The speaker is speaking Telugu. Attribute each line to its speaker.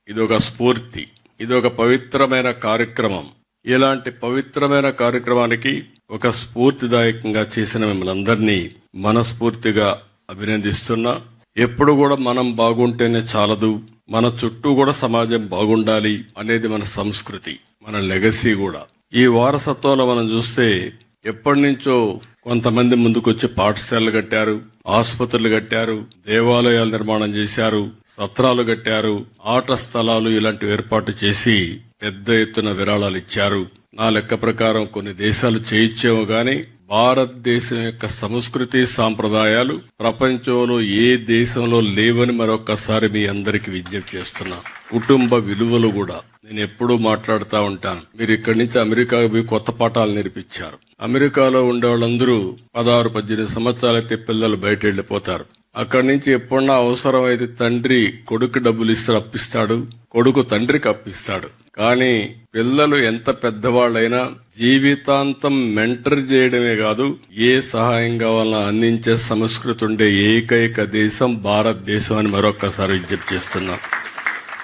Speaker 1: ఇదొక స్ఫూర్తి, ఇదొక పవిత్రమైన కార్యక్రమం. ఇలాంటి పవిత్రమైన కార్యక్రమానికి ఒక స్ఫూర్తిదాయకంగా చేసిన మిమ్మల్ని అందరినీ మనస్ఫూర్తిగా అభినందిస్తున్నా. ఎప్పుడు కూడా మనం బాగుంటేనే చాలదు, మన చుట్టూ కూడా సమాజం బాగుండాలి అనేది మన సంస్కృతి, మన లెగసీ కూడా. ఈ వారసత్వంలో మనం చూస్తే ఎప్పటి నుంచో కొంతమంది ముందుకొచ్చి పాఠశాలలు కట్టారు, ఆసుపత్రులు కట్టారు, దేవాలయాలు నిర్మాణం చేశారు, సత్రాలు కట్టారు, ఆట స్థలాలు ఇలాంటివి ఏర్పాటు చేసి పెద్ద ఎత్తున విరాళాలు ఇచ్చారు. నా లెక్క ప్రకారం కొన్ని దేశాలు చేయించేమో గాని భారతదేశం యొక్క సంస్కృతి సాంప్రదాయాలు ప్రపంచంలో ఏ దేశంలో లేవని మరొకసారి మీ అందరికి విజ్ఞప్తి చేస్తున్నా. కుటుంబ విలువలు కూడా నేను ఎప్పుడూ మాట్లాడుతూ ఉంటాను. మీరు ఇక్కడి నుంచి అమెరికాకి కొత్త పాఠాలు నేర్పించారు. అమెరికాలో ఉండే వాళ్ళందరూ 16-18 సంవత్సరాలైతే పిల్లలు బయట వెళ్లిపోతారు. అక్కడి నుంచి ఎప్పుడన్నా అవసరం అయితే తండ్రి కొడుకు డబ్బులు ఇస్తే అప్పిస్తాడు, కొడుకు తండ్రికి అప్పిస్తాడు. కానీ పిల్లలు ఎంత పెద్దవాళ్లైనా జీవితాంతం మెంటర్ చేయడమే కాదు, ఏ సహాయం కావాలన్నా అందించే సంస్కృతి ఉండే ఏకైక దేశం భారతదేశం అని మరొకసారి విజ్ఞప్తి చేస్తున్నా.